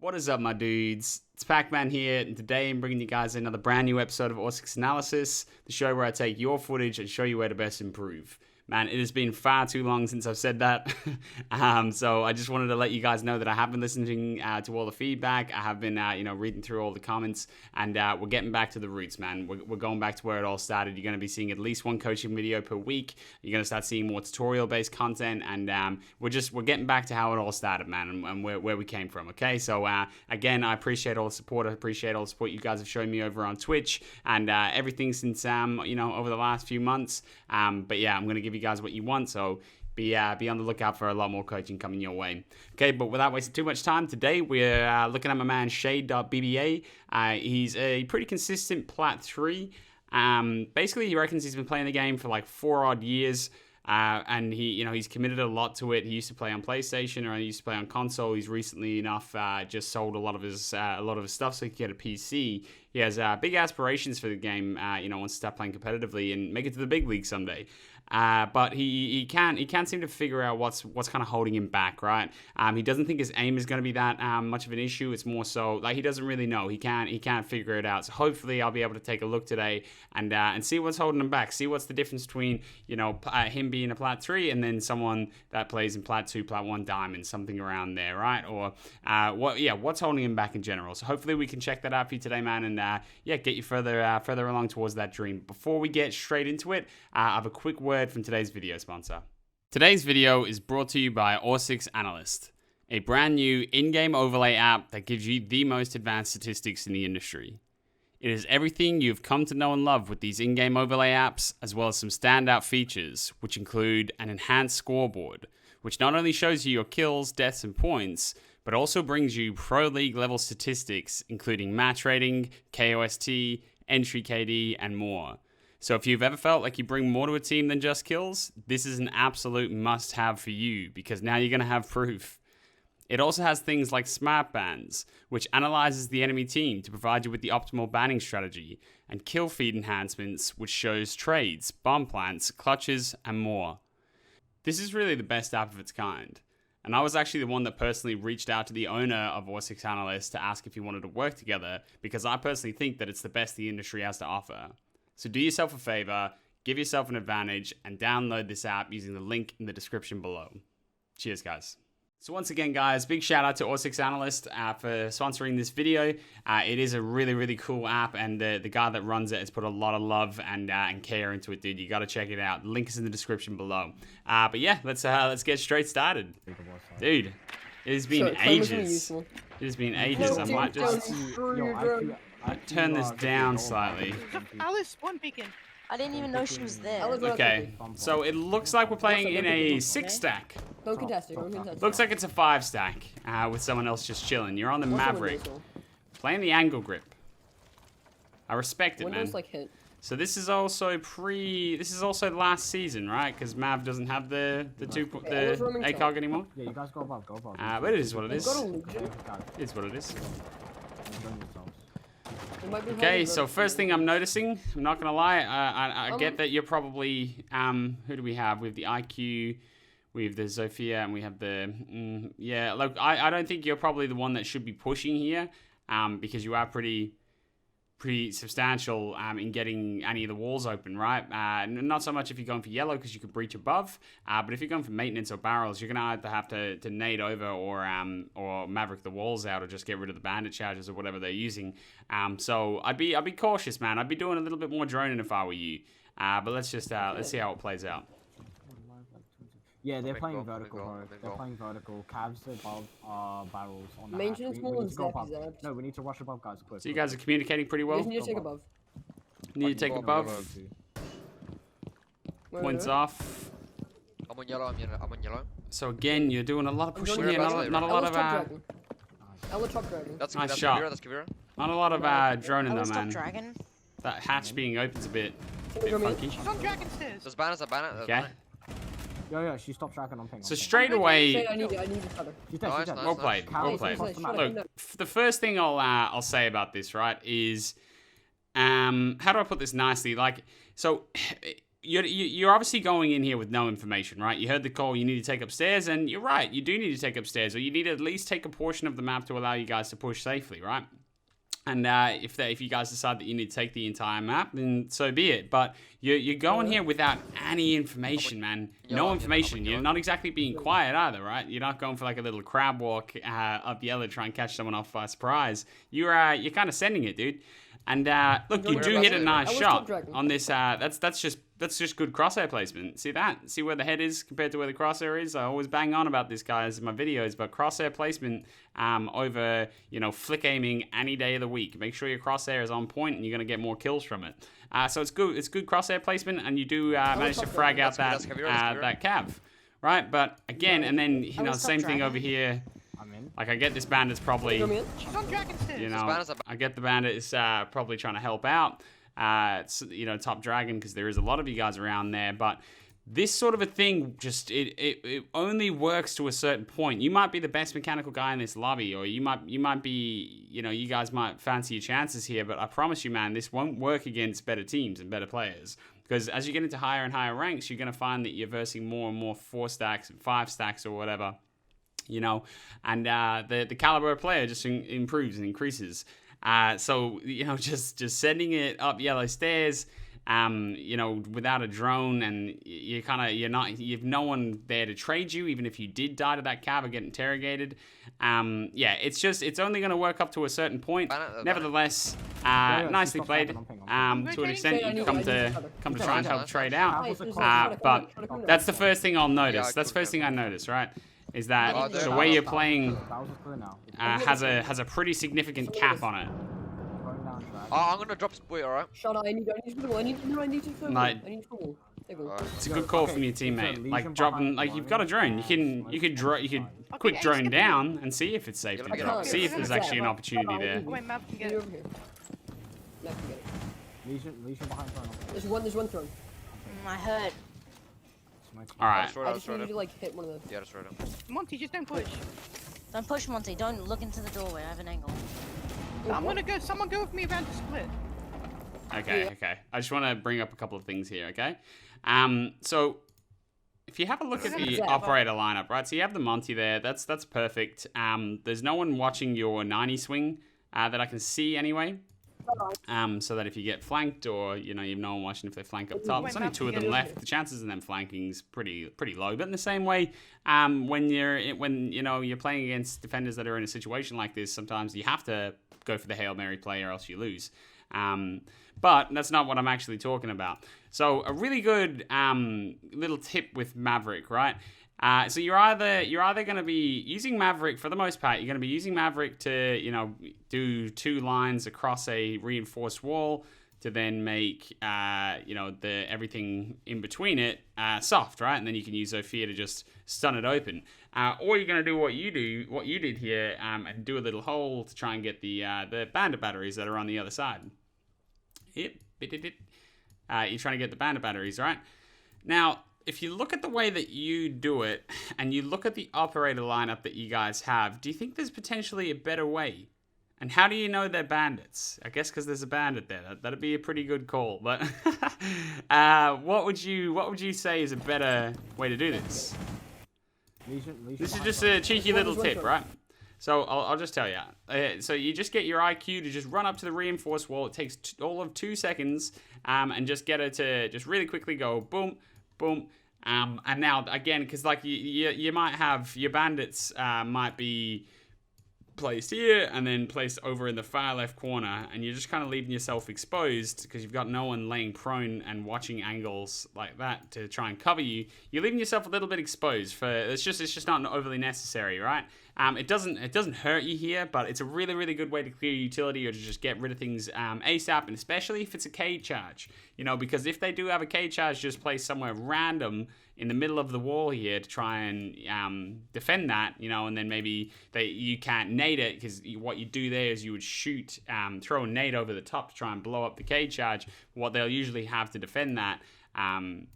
What is up, my dudes? It's Pac-Man here, and today I'm bringing you guys another brand new episode of Orsics Analysis, the show where I take your footage and show you where to best improve. Man, it has been far too long since I've said that, so I just wanted to let you guys know that I have been listening to all the feedback. I have been, reading through all the comments, and we're getting back to the roots, man. We're going back to where it all started. You're going to be seeing at least one coaching video per week. You're going to start seeing more tutorial-based content, and we're getting back to how it all started, man, and where we came from. Okay, so again, I appreciate all the support. I appreciate all the support you guys have shown me over on Twitch and everything since over the last few months. But yeah, I'm going to give you guys what you want, so be on the lookout for a lot more coaching coming your way. Okay, but without wasting too much time, today we're looking at my man Shade.bba. He's a pretty consistent Plat 3. Basically, he reckons he's been playing the game for like 4 odd years. And he's committed a lot to it. He used to play on PlayStation, or he used to play on console. He's recently enough just sold a lot of his stuff so he could get a PC. He has big aspirations for the game. Wants to start playing competitively and make it to the big league someday. But he can't seem to figure out what's kind of holding him back, right? He doesn't think his aim is going to be that much of an issue. It's more so like he doesn't really know. He can't figure it out. So hopefully I'll be able to take a look today and see what's holding him back. See what's the difference between him being a Plat 3 and then someone that plays in Plat 2, Plat 1 Diamond, something around there, right? Or what's holding him back in general. So hopefully we can check that out for you today, man, and get you further along towards that dream. Before we get straight into it, I have a quick word from today's video sponsor. Today's video is brought to you by Orsics Analyst, a brand new in-game overlay app that gives you the most advanced statistics in the industry. It is everything you've come to know and love with these in-game overlay apps, as well as some standout features, which include an enhanced scoreboard, which not only shows you your kills, deaths, and points, but also brings you Pro League level statistics, including match rating, KOST, entry KD, and more. So if you've ever felt like you bring more to a team than just kills, this is an absolute must-have for you, because now you're going to have proof. It also has things like smart bans, which analyzes the enemy team to provide you with the optimal banning strategy, and kill feed enhancements, which shows trades, bomb plants, clutches, and more. This is really the best app of its kind. And I was actually the one that personally reached out to the owner of Orsics Analyst to ask if he wanted to work together, because I personally think that it's the best the industry has to offer. So do yourself a favor, give yourself an advantage, and download this app using the link in the description below. Cheers, guys. So once again, guys, big shout out to Orsics Analyst for sponsoring this video. It is a really, really cool app, and the guy that runs it has put a lot of love and care into it, dude. You got to check it out. Link is in the description below. But yeah, let's get straight started. Dude, it has been ages. It has been ages. I might just turn this down slightly. Alice, one beacon. I didn't even know she was there. Okay, so it looks like we're playing in a 6-stack. Don't contest it. Looks like it's a 5-stack with someone else just chilling. You're on the Maverick, playing the angle grip. I respect it, man. So this is also last season, right? Because Mav doesn't have the ACOG anymore. Yeah, you guys go above. But it is what it is. It is what it is. Okay, so first thing I'm noticing, I'm not gonna lie, I get that you're probably who do we have? We have the IQ, we have the Zofia, and we have the look, I don't think you're probably the one that should be pushing here, because you are pretty substantial in getting any of the walls open, right? Not so much if you're going for yellow, because you could breach above, but if you're going for maintenance or barrels, you're gonna either have to nade over or Maverick the walls out, or just get rid of the bandit charges or whatever they're using. So I'd be cautious, man. I'd be doing a little bit more droning if I were you. But let's see how it plays out. Yeah, they're playing vertical, bro. They're playing vertical. Cabs above barrels on the Maintenance more than Zap. No, we need to rush above, guys. Quick. So you guys are communicating pretty well? You need to take above. Need to take above. Points off. I'm on yellow. I'm on yellow. So again, you're doing a lot of pushing here. Not a lot of That's nice shot. Not a lot of droning though, man. Dragon. That hatch being open's a bit funky. She's on dragon stairs. There's banners. Okay. Yo, she stopped tracking on ping. So straight away, I need each other. well played. Look, the first thing I'll say about this, right, is how do I put this nicely? Like, so you're obviously going in here with no information, right? You heard the call, you need to take upstairs, and you're right, you do need to take upstairs, or you need to at least take a portion of the map to allow you guys to push safely, right? And if you guys decide that you need to take the entire map, then so be it. But you're going here without any information, man. No information. You're not exactly being quiet either, right? You're not going for like a little crab walk up yellow to try and catch someone off by surprise. You're kind of sending it, dude. And look, you do hit a nice shot on this. That's just good crosshair placement. See that? See where the head is compared to where the crosshair is? I always bang on about this, guys, in my videos, but crosshair placement over, flick aiming any day of the week. Make sure your crosshair is on point and you're going to get more kills from it. So it's good. It's good crosshair placement, and you do manage to frag out that cav, right? But again, and then, same thing over here. Like, I get this bandit's probably, She's on dragon stairs. I get the bandit is probably trying to help out, top dragon, because there is a lot of you guys around there, but this sort of a thing, just, it only works to a certain point. You might be the best mechanical guy in this lobby, or you might be, you guys might fancy your chances here, but I promise you, man, this won't work against better teams and better players. Because as you get into higher and higher ranks, you're going to find that you're versing more and more 4 stacks and 5 stacks or whatever. And the caliber of player just improves and increases. So just sending it up yellow stairs, without a drone, and you've no one there to trade you, even if you did die to that cav or get interrogated. It's only going to work up to a certain point. Nevertheless, nicely played. To an extent, you come to try and help trade out. But that's the first thing I'll notice. That's the first thing I notice, right? Is that the way you're playing has a pretty significant cap on it. I'm gonna drop split, alright? Shut up, I need to fall. It's a good call from your teammate. Like dropping, like you've got a drone. You could quick drone down and see if it's safe to drop. See if there's actually an opportunity there. There's one thrown. I heard. Alright. I just need to like hit one of those. Yeah, just right up. Monty, just don't push. Don't push, Monty. Don't look into the doorway. I have an angle. I'm gonna go. Someone go with me around the split. Okay. I just want to bring up a couple of things here, okay? So if you have a look at the operator lineup, right? So you have the Monty there. That's perfect. There's no one watching your 90 swing that I can see anyway. So that if you get flanked, or you've no one watching if they flank up top, there's only 2 of them left. The chances of them flanking is pretty low. But in the same way, when you're playing against defenders that are in a situation like this, sometimes you have to go for the Hail Mary play or else you lose. But that's not what I'm actually talking about. So a really good little tip with Maverick, right? So you're either going to be using Maverick for the most part. You're going to be using Maverick to do 2 lines across a reinforced wall to then make the everything in between it soft, right? And then you can use Zofia to just stun it open. Or you're going to do what you did here, and do a little hole to try and get the bandit batteries that are on the other side. You're trying to get the bandit batteries, right? Now, if you look at the way that you do it, and you look at the operator lineup that you guys have, do you think there's potentially a better way? And how do you know they're bandits? I guess because there's a bandit there. That'd be a pretty good call. But what would you say is a better way to do this? This is just a cheeky little tip, right? So I'll just tell you. So you just get your IQ to just run up to the reinforced wall. It takes all of 2 seconds, and just get it to just really quickly go boom, boom. And now again, because like you might have your bandits might be placed here and then placed over in the far left corner, and you're just kind of leaving yourself exposed because you've got no one laying prone and watching angles like that to try and cover you. You're leaving yourself a little bit exposed for it's just not overly necessary, right? It doesn't hurt you here, but it's a really good way to clear utility or to just get rid of things ASAP, and especially if it's a K charge, because if they do have a K charge just placed somewhere random in the middle of the wall here to try and defend that, and then maybe you can't nade it, because what you do there is you would shoot, throw a nade over the top to try and blow up the K charge. What they'll usually have to defend that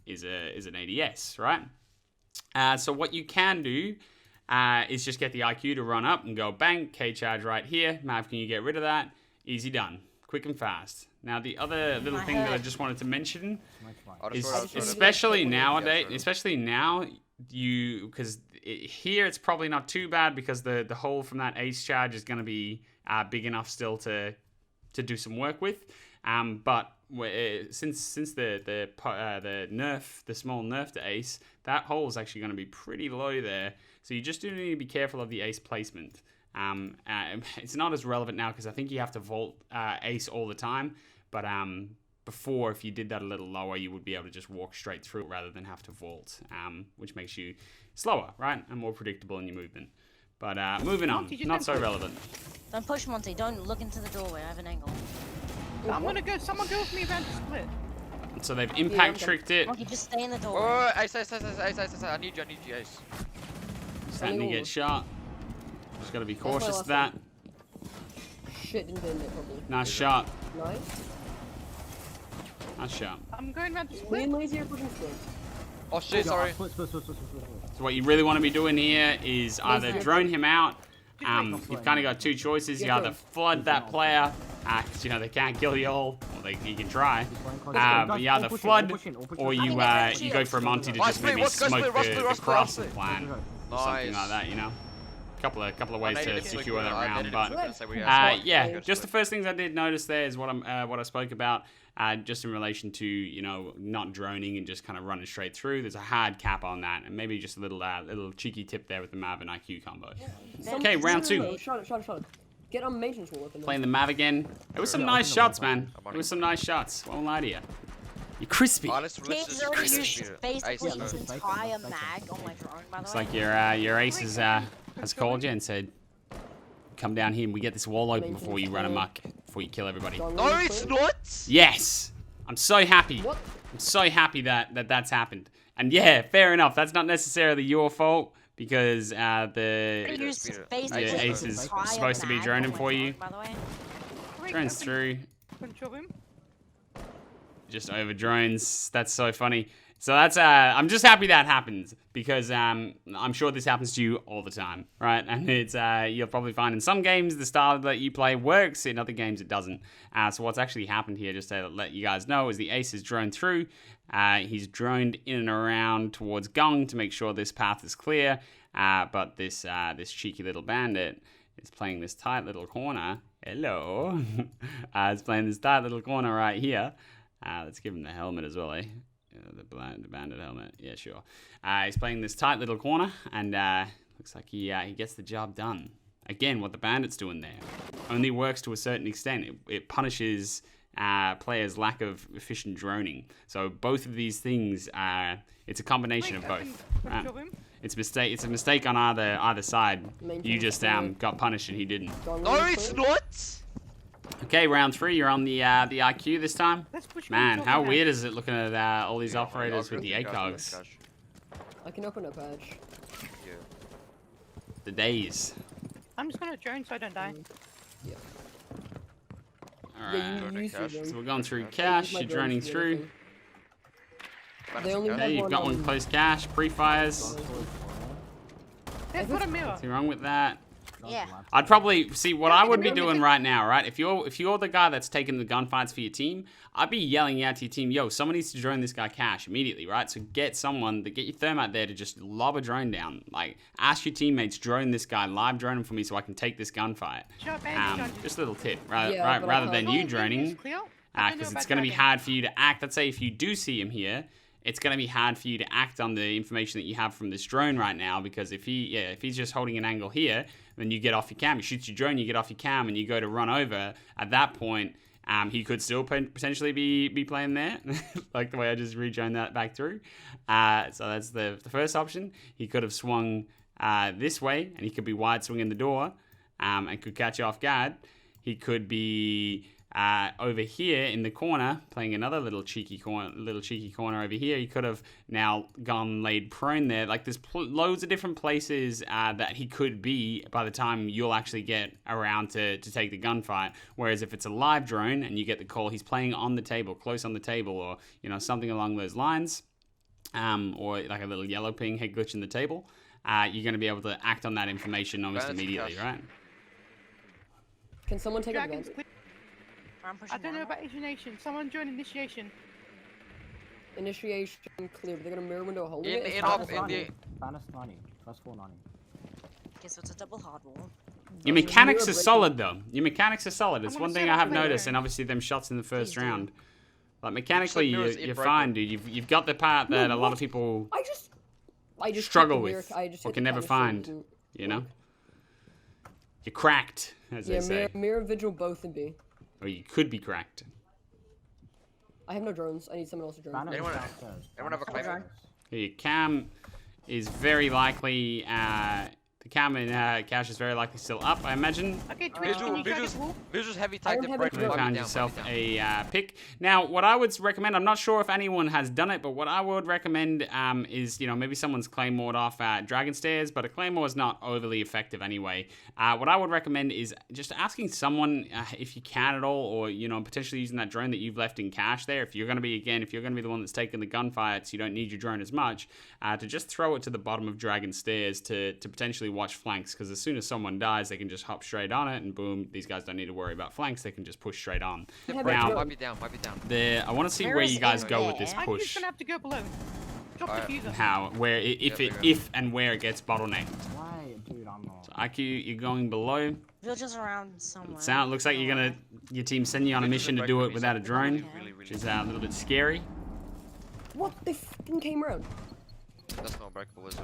is an ADS, right? So what you can do is just get the IQ to run up and go bang, K charge right here. Mav, can you get rid of that? Easy done. quick and fast. Now, the other little thing that I just wanted to mention is, destroy it. especially nowadays, especially now, because here it's probably not too bad because the hole from that ace charge is going to be big enough still to do some work with. But since the nerf, the small nerf to ace, that hole is actually going to be pretty low there. So you just do need to be careful of the ace placement. It's not as relevant now because I think you have to vault ace all the time. But before, if you did that a little lower, you would be able to just walk straight through rather than have to vault, which makes you slower, right? And more predictable in your movement. But moving on, not so relevant. Don't push, Monty. Don't look into the doorway. I have an angle. Someone go with me around the split. So they've impact tricked it. Monkey, just stay in the doorway. Oh, ace. I need you, ace. Starting to get shot. Just gotta be cautious of that. Shit, didn't get in there properly. Nice shot. Nice. Nice shot. I'm going around the Me split. and Lazy are pushing split. Oh shit, sorry. So what you really want to be doing here is either drone him out. You've kind of got two choices. You either flood that player, because you know they can't kill you all, or you can try. But you either flood, or you go for a Monty to just maybe smoke the cross and plan, or something like that. You know, couple of ways to secure that round. But yeah, just the first things I did notice there is what I spoke about. Just in relation to, not droning and just kind of running straight through. There's a hard cap on that, and maybe just a little cheeky tip there with the Mav and IQ combo. Okay, round 2. Shot it. Get on maintenance wall. Playing the Mav again. It was some nice shots, man. It was some nice shots. Won't lie to you. You're crispy. Let's He's already used basically his entire mag on my drone, by the way. It's like your ace has called you and said, come down here and we get this wall open before you run amok, before you kill everybody. No, it's not. Yes! I'm so happy. What? I'm so happy that's happened. And yeah, fair enough. That's not necessarily your fault because the ace is supposed to be droning for you. Drones through. Control him. Just over drones. That's so funny. So that's I'm just happy that happens because I'm sure this happens to you all the time, right? And it's you'll probably find in some games the style that you play works, in other games it doesn't. So what's actually happened here, just to let you guys know, is the ace is droned through. He's droned in and around towards Gong to make sure this path is clear. But this cheeky little bandit is playing this tight little corner. Hello, it's playing this tight little corner right here. Let's give him the helmet as well, eh? The bandit helmet. Yeah, sure. He's playing this tight little corner, and looks like he gets the job done. Again, what the bandit's doing there only works to a certain extent. It punishes players' lack of efficient droning. So both of these things, it's a combination of both. It's a mistake on either side. You just got punished and he didn't. No, it's not. Okay, round 3, you're on the IQ this time. Man, how weird is it looking at all these operators with the ACOGs? I can open up edge. The days. I'm just gonna drone so I don't die. Yeah. Alright, so we're going through cash, you're droning through. Okay, you've got one close cash, pre-fires. They've got a mirror. What's wrong with that? Yeah. I'd probably see what I would be doing right now, right? If you're the guy that's taking the gunfights for your team, I'd be yelling out to your team, yo, someone needs to drone this guy cash immediately, right? So get your therm out there to just lob a drone down. Like, ask your teammates, drone this guy, live drone him for me so I can take this gunfight. Just a little tip, rather than you droning, because it's going to be hard for you to act. Let's say if you do see him here, it's going to be hard for you to act on the information that you have from this drone right now, because if he's just holding an angle here, then you get off your cam, he shoots your drone, you get off your cam, and you go to run over. At that point, he could still potentially be playing there, like the way I just rejoined that back through. So that's the first option. He could have swung this way, and he could be wide swinging the door, and could catch you off guard. He could be over here in the corner, playing another little cheeky corner over here. He could have now gone laid prone there. Like, there's loads of different places that he could be by the time you'll actually get around to take the gunfight. Whereas if it's a live drone and you get the call, he's playing on the table, close on the table, or something along those lines, or like a little yellow ping head glitch in the table, you're going to be able to act on that information almost immediately, right? Can someone take advantage? I'm pushing I don't know down. about initiation. Someone join initiation. Initiation clear, but they're gonna mirror window holding In- it. in It's up- fine. in the- Banner's 90. Plus 490. Okay, so it's a double hard wall. Your Mirror mechanics are breaking. solid though. Your mechanics are solid. It's I'm one gonna thing set I up have later. noticed, and obviously them shots in the first Please do. round. Like mechanically, mirrors you're in fine, broken. dude. You've got the part that No, a lot of what? people I just struggle hit the mirror- with I just or hit can the never canister find. and- You know, you're cracked, as Yeah, they say, mirror vigil both and B. or you could be cracked. I have no drones. I need someone else to drone. Banner Anyone- is downstairs. anyone have a Banner's claim? downstairs. Your cam is very likely. The cam in cache is very likely still up, I imagine. Okay, Twitch, can you try this wall? Visuals heavy I tight don't and have break. a You drone. found yourself a pick. Now, what I would recommend, I'm not sure if anyone has done it, but what I would recommend is, maybe someone's claymored off Dragon Stairs, but a claymore is not overly effective anyway. What I would recommend is just asking someone if you can at all, or, potentially using that drone that you've left in cache there. If you're going to be the one that's taking the gunfire, so you don't need your drone as much, to just throw it to the bottom of Dragon Stairs to potentially watch flanks, because as soon as someone dies, they can just hop straight on it, and boom, these guys don't need to worry about flanks. They can just push straight on. Yeah, Now, Might be down, might be down. I want to see Where where is you guys in go with this there? I'm just push. gonna have to go below. Drop Alright. the fuser. How, where, if and where it gets bottlenecked. Why, dude, I'm not. So IQ, you're going below. Villages around somewhere. Looks like your team send you on a mission to do it without a drone, Okay. which is a little bit scary. What? They fucking came around. That's not breakable, is it?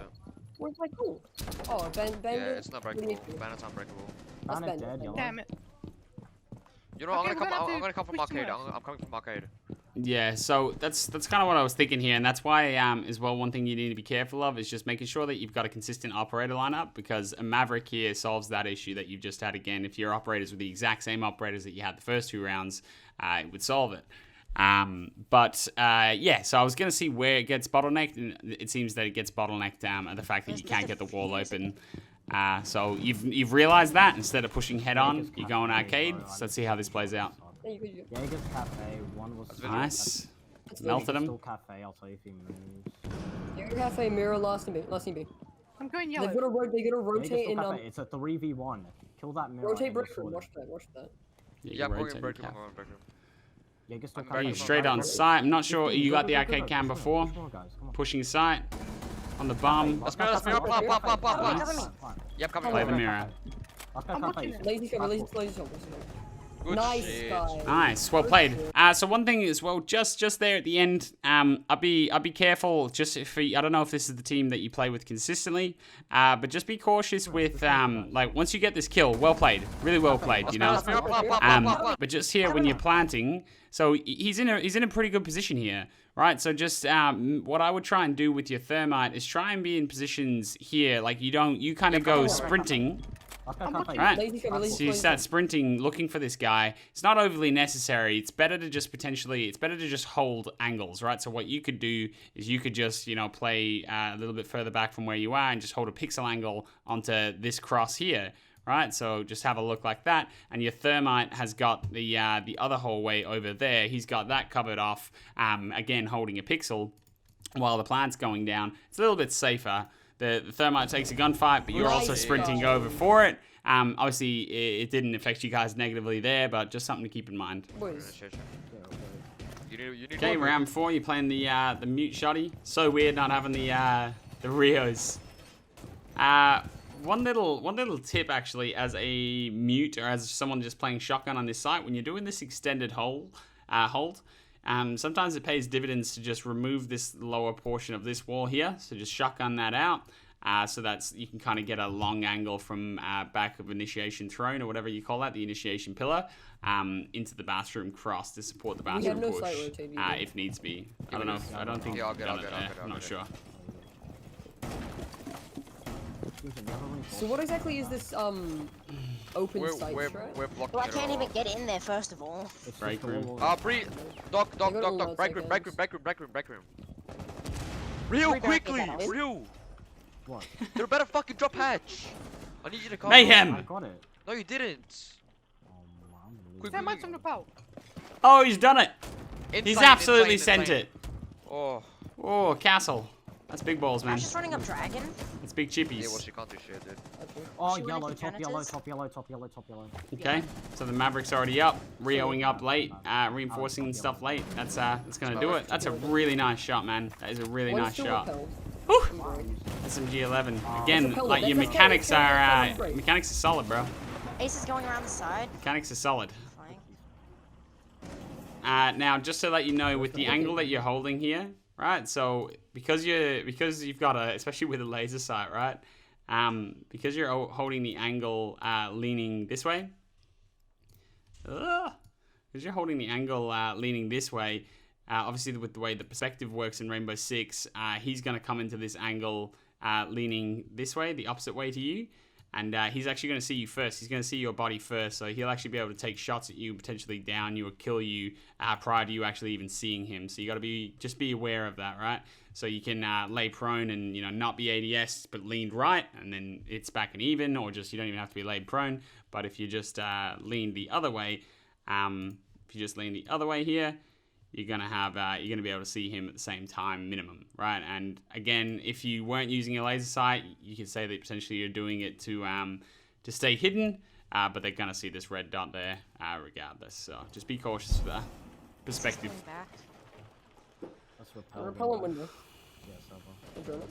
Where's my goal? Oh, Ben. Yeah, it's not breakable. Banner's unbreakable. That's Banner Ben, dead, Ben. yellow. Damn it. You know, Okay, I'm we're gonna gonna come. have I'm gonna come from push some arcade. more. I'm coming from arcade. Yeah, so that's kind of what I was thinking here, and that's why as well, one thing you need to be careful of is just making sure that you've got a consistent operator lineup, because a Maverick here solves that issue that you've just had again. If your operators were the exact same operators that you had the first 2 rounds, it would solve it. Yeah, so I was going to see where it gets bottlenecked, and it seems that it gets bottlenecked at the fact that you can't get the wall open. So you've realized that instead of pushing head on, you're going arcade. So let's see how this plays out. Yeah, you could- Jaeger's cafe, one was Nice. That's Melted Jaeger's him. Still cafe, I'll tell you if he moves. Jaeger Cafe, mirror, last and B. I'm going They yellow. gotta rotate Jaeger's still in. cafe, it's a 3v1. Kill that mirror. Rotate and you'll break sort room. it. Watch that. Yeah, I'm going rotating break cap. room. Break room. Jaeger's still I'm cafe. You're Right, straight on right. site. I'm not sure. You got the Go, arcade cam go, before. guys, come on. Pushing site on the bomb. Let's go. Pop. Nice. Yep, coming. Play the mirror. Let's go I'm cafe. watching it. Lazy cover, lazy cover. Good Nice, shit. guys. Nice, well played. So one thing as well, just there at the end, I'll be careful. Just if I don't know if this is the team that you play with consistently, but just be cautious with like once you get this kill, well played, really well played, you know. But just here when you're planting, so he's in a pretty good position here, right? So just what I would try and do with your thermite is try and be in positions here, like you kind of go sprinting. Let's go I'm cafe. watching. Right. Lazy cover, lazy So you cover. start sprinting, looking for this guy. It's not overly necessary. It's better to just hold angles, right? So what you could do is you could just, play a little bit further back from where you are and just hold a pixel angle onto this cross here, right? So just have a look like that. And your thermite has got the other hallway over there. He's got that covered off, again, holding a pixel while the plant's going down. It's a little bit safer. The thermite takes a gunfight, but you're also Nice. sprinting over for it. Obviously, it didn't affect you guys negatively there, but just something to keep in mind. Boys. You need Okay, round 4, you're playing the mute shotty. So weird not having the Rios. One little tip actually, as a mute or as someone just playing shotgun on this site, when you're doing this extended hold, sometimes it pays dividends to just remove this lower portion of this wall here. So just shotgun that out. So that's you can kind of get a long angle from back of initiation throne or whatever you call that, the initiation pillar, into the bathroom cross to support the We have bathroom no push sight rotate either. if needs be. I don't know. I don't think Yeah, I'll you've get, done I'll it get, I'll there. get, I'll I'm not get. sure. So what exactly is this open sites, right? We're blocking Well, I it can't all. even get in there, first of all. Break room. Doc. I got all Break those room. Rio, We're gonna quickly! get that. Rio! What? There better fucking drop hatch! I need you to come. Mayhem! I got it. No, you didn't. Quick, That might some about. Oh, he's done it. He's Insane, absolutely insane, sent insane. it. Oh. Oh, castle. That's big balls, I'm man. just running up dragon. It's big Yeah, well, chippies. she can't do shit, dude. Oh, She went yellow, into top yellow, janitors. top yellow, top yellow, top yellow. Okay, so the Maverick's already up, Rioing up late, reinforcing stuff late. That's gonna do it. That's a really nice shot, man. That is a really One's nice still shot. repelled. Whew. Great. SMG-11. Again, Repelled. like your That's mechanics are great. mechanics are solid, bro. Ace is going around the side. Mechanics are solid. Flying. Now, just to let you know, with the angle that you're holding here, right? So because you've got especially with a laser sight, right? Because you're holding the angle leaning this way. Because you're holding the angle leaning this way. Obviously, with the way the perspective works in Rainbow Six, he's gonna come into this angle leaning this way, the opposite way to you. And he's actually going to see you first. He's going to see your body first. So he'll actually be able to take shots at you, potentially down you or kill you prior to you actually even seeing him. So you got to just be aware of that, right? So you can lay prone and, not be ADS, but leaned right. And then it's back and even, or just you don't even have to be laid prone. But if you just lean the other way, here, you're gonna be able to see him at the same time minimum, right? And again, if you weren't using a laser sight, you could say that potentially you're doing it to stay hidden, but they're gonna see this red dot there regardless. So just be cautious with that perspective. Going back. That's repelled. Repellent window. Yeah, silver. I'll drone it.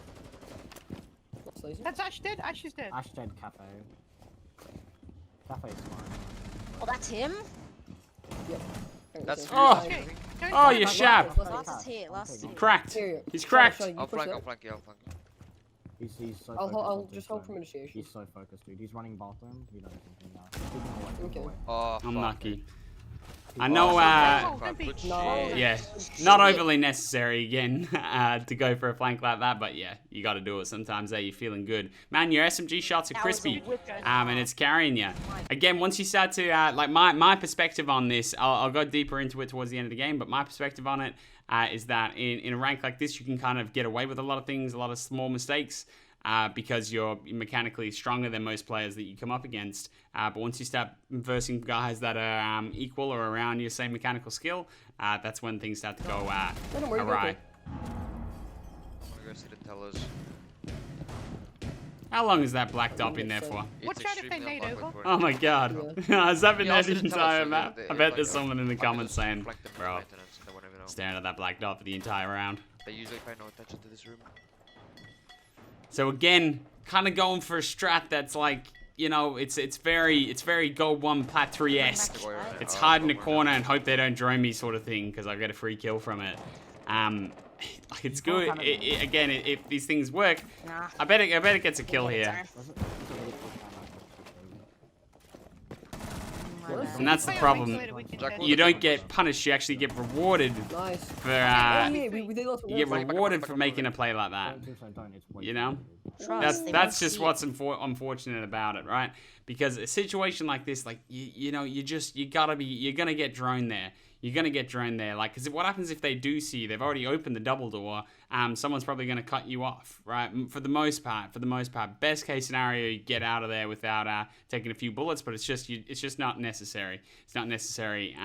That's lazy. That's Ash dead. Ash is dead. Ash dead cafe. Cafe is fine. Oh, that's him? Yep. That's Oh. Okay. Don't Oh, fight you that shap! one. Last is here. Last is here. Cracked. Here. He's cracked. Shall I- I'll push flank, that? I'll flank, yeah, I'll flank. He's so I'll focused on just hold this from zone. initiation. He's so focused, dude. He's running bathroom. He knows anything now. He's keeping away, keeping Okay. away. Oh, fuck. Unlucky. He I was- know. Oh, don't be- Good shit. No. Yeah, not overly necessary again to go for a flank like that, but yeah, you got to do it sometimes. You're feeling good, man. Your SMG shots are That was a crispy, whip, guys. and it's carrying you. Again, once you start to like my perspective on this, I'll go deeper into it towards the end of the game. But my perspective on it is that in a rank like this, you can kind of get away with a lot of things, a lot of small mistakes. Because you're mechanically stronger than most players that you come up against. But once you start versing guys that are equal or around your same mechanical skill, that's when things start to go Don't worry, awry. okay. I'm gonna go see the tellers. How long is that black dot been there for? Watch It's out if they extremely nade unlikely over. for Oh my god. Has that been Yeah, I'll there see the the tellers, entire so map? they- I if bet I there's go- someone in the if I can comments just saying, flank them for bro, maintenance, they won't even know. staring at that black dot for the entire round. They usually pay no attention to this room. So again, kind of going for a strat that's like, it's very Gold 1 Plat 3-esque. It's hide in a corner and hope they don't drone me sort of thing because I get a free kill from it. Like it's good. Again, if these things work, Nah. I bet it gets a kill here. Sorry. Was it? It's a really quick My bad. And that's the Play on problem. wings later, we can Jack, test. what You don't get punished. You actually get rewarded Nice. for Oh yeah, they lost you get one. rewarded for making a play like that. Don't do so, don't. It's way You too know? easy. Trust, they That's won't just see what's unfortunate about it, right? Because a situation like this, like you're gonna get droned there. You're gonna get droned there, like, because what happens if they do see you? They've already opened the double door. Someone's probably gonna cut you off, right? For the most part, best case scenario, you get out of there without taking a few bullets, but it's just not necessary. It's not necessary.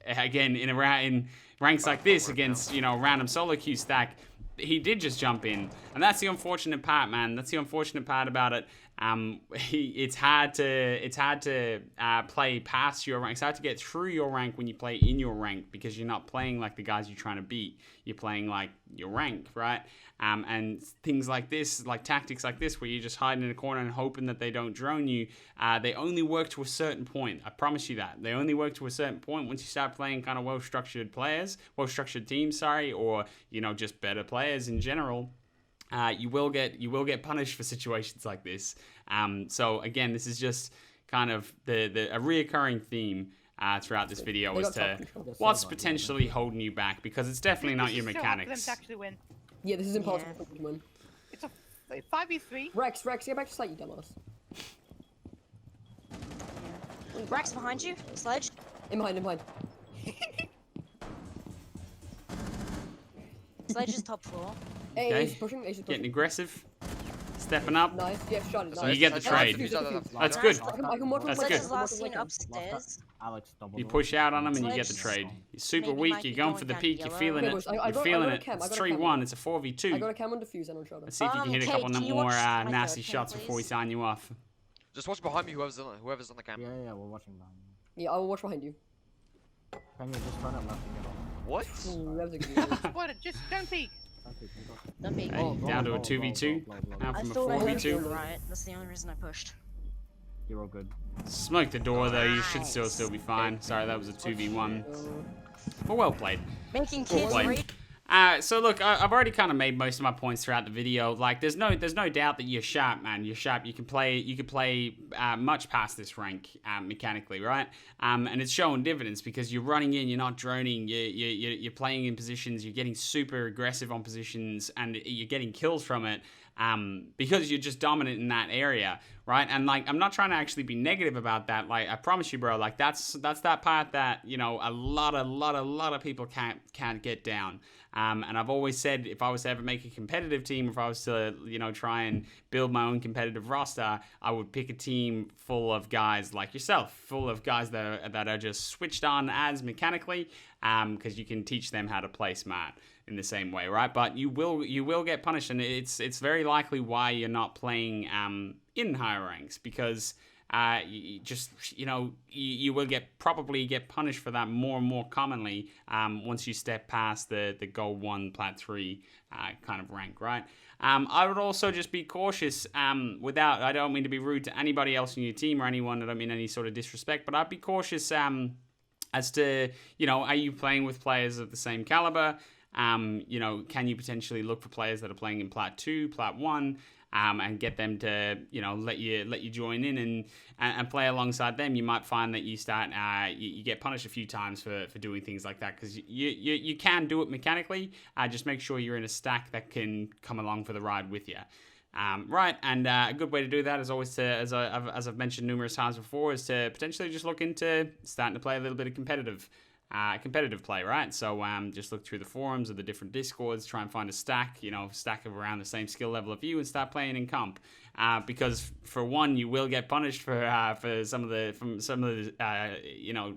Again, in ranks like this against random solo queue stack. He did just jump in, and that's the unfortunate part, man. That's the unfortunate part about it. It's hard to play past your rank. It's hard to get through your rank when you play in your rank because you're not playing like the guys you're trying to beat. You're playing like your rank, right? And things like this, like tactics like this, where you're just hiding in a corner and hoping that they don't drone you, they only work to a certain point. I promise you that. They only work to a certain point. Once you start playing kind of well-structured teams, or just better players in general, you will get punished for situations like this. So again, this is just kind of a reoccurring theme throughout this video as to what's potentially holding you back, because it's definitely not your This is so hard for them mechanics. to actually win. Yeah, this is impossible for them to win. It's a 5v3. Rex, get back to site, you dumbass. Rex behind you. Sledge. In behind. Sledge is top floor. Hey, Okay. Ace pushing. Ace is Getting pushing. aggressive. stepping up. Nice. Yeah, shot it. So Nice. you get the trade. That's good. I can work on That's the good. Sledge's last seen upstairs. Alex double. You push out on them and you get the Sledge trade. You're super maybe weak. might You're be going going for the down peak. You're yellow. feeling Okay, it. boys, I You're got feeling a it. cam, I It's got a cam. 3-1. It's a I 4v2. got a cam on defuse and on shot. Let's see if you can hit a Kate, couple can you more watch my nasty third cam, shots before we please? sign you off. Just watch behind me, whoever's on the camera. Yeah, we're watching behind you. Yeah, I will watch behind you. Can you just turn it left and get off? What? Ooh, that was a good one. Spot it. Just don't peek. Don't be. Hey, down to a 2v2. Now I from a thought I heard 4v2. you right. That's the only reason I pushed. You're all good. Smoke the door though. You should still be fine. Sorry, that was a 2v1. But well played. Making kids played. read. So look, I've already kind of made most of my points throughout the video. Like, there's no doubt that you're sharp, man. You're sharp. You can play much past this rank mechanically, right? And it's showing dividends because you're running in, you're not droning, you're playing in positions, you're getting super aggressive on positions, and you're getting kills from it. Because you're just dominant in that area, right? And like, I'm not trying to actually be negative about that. Like, I promise you, bro. Like, that's that part that, you know, a lot of people can't get down. And I've always said, if I was to ever make a competitive team, if I was to, you know, try and build my own competitive roster, I would pick a team full of guys like yourself, full of guys that are just switched on as mechanically, because you can teach them how to play smart in the same way, right? But you will get punished, and it's very likely why you're not playing in higher ranks, because you will probably get punished for that more and more commonly once you step past the Gold 1, Plat 3 kind of rank, right? I would also just be cautious I don't mean to be rude to anybody else in your team or anyone, I don't mean any sort of disrespect, but I'd be cautious as to, you know, are you playing with players of the same caliber? You know, can you potentially look for players that are playing in Plat 2, Plat 1, and get them to, you know, let you join in and play alongside them? You might find that you start you get punished a few times for doing things like that, because you can do it mechanically. Just make sure you're in a stack that can come along for the ride with you. Right, and a good way to do that is always to, as I've mentioned numerous times before, is to potentially just look into starting to play a little bit of competitive play, right? So just look through the forums of the different discords, try and find a stack of around the same skill level of you, and start playing in comp. Because for one, you will get punished for some of the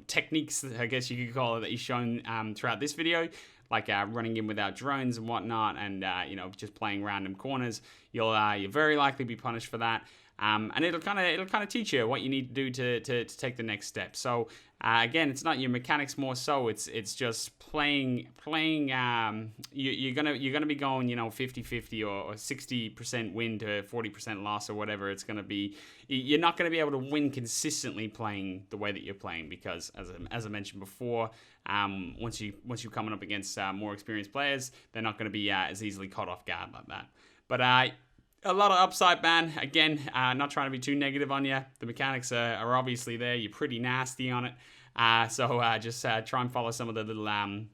techniques, I guess you could call it, that you've shown throughout this video, like running in without drones and whatnot, and just playing random corners. You'll very likely be punished for that. And it'll kind of teach you what you need to do to take the next step. So again, it's not your mechanics more so. It's just playing. You're gonna be going 50-50 or 60% win to 40% loss or whatever it's gonna be. You're not gonna be able to win consistently playing the way that you're playing, because as I mentioned before, once you're coming up against more experienced players, they're not gonna be as easily caught off guard like that. But a lot of upside, man. Again, not trying to be too negative on you. The mechanics are obviously there. You're pretty nasty on it. So just try and follow some of the little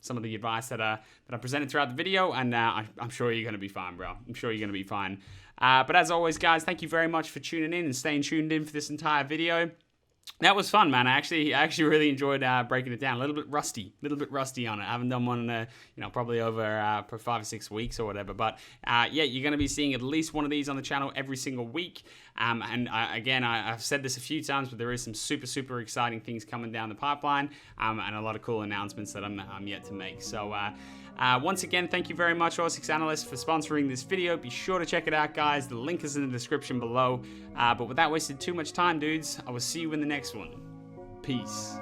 some of the advice that I presented throughout the video, and I'm sure you're gonna be fine, bro. I'm sure you're gonna be fine. But as always, guys, thank you very much for tuning in and staying tuned in for this entire video. That was fun, man. I actually really enjoyed breaking it down. A little bit rusty on it. I haven't done one, probably over for 5 or 6 weeks or whatever. But yeah, you're going to be seeing at least one of these on the channel every single week. And I've said this a few times, but there is some super exciting things coming down the pipeline, and a lot of cool announcements that I'm yet to make. So once again, thank you very much, All 6 Analysts, for sponsoring this video. Be sure to check it out, guys. The link is in the description below. But without wasting too much time, dudes, I will see you in the next one. Peace.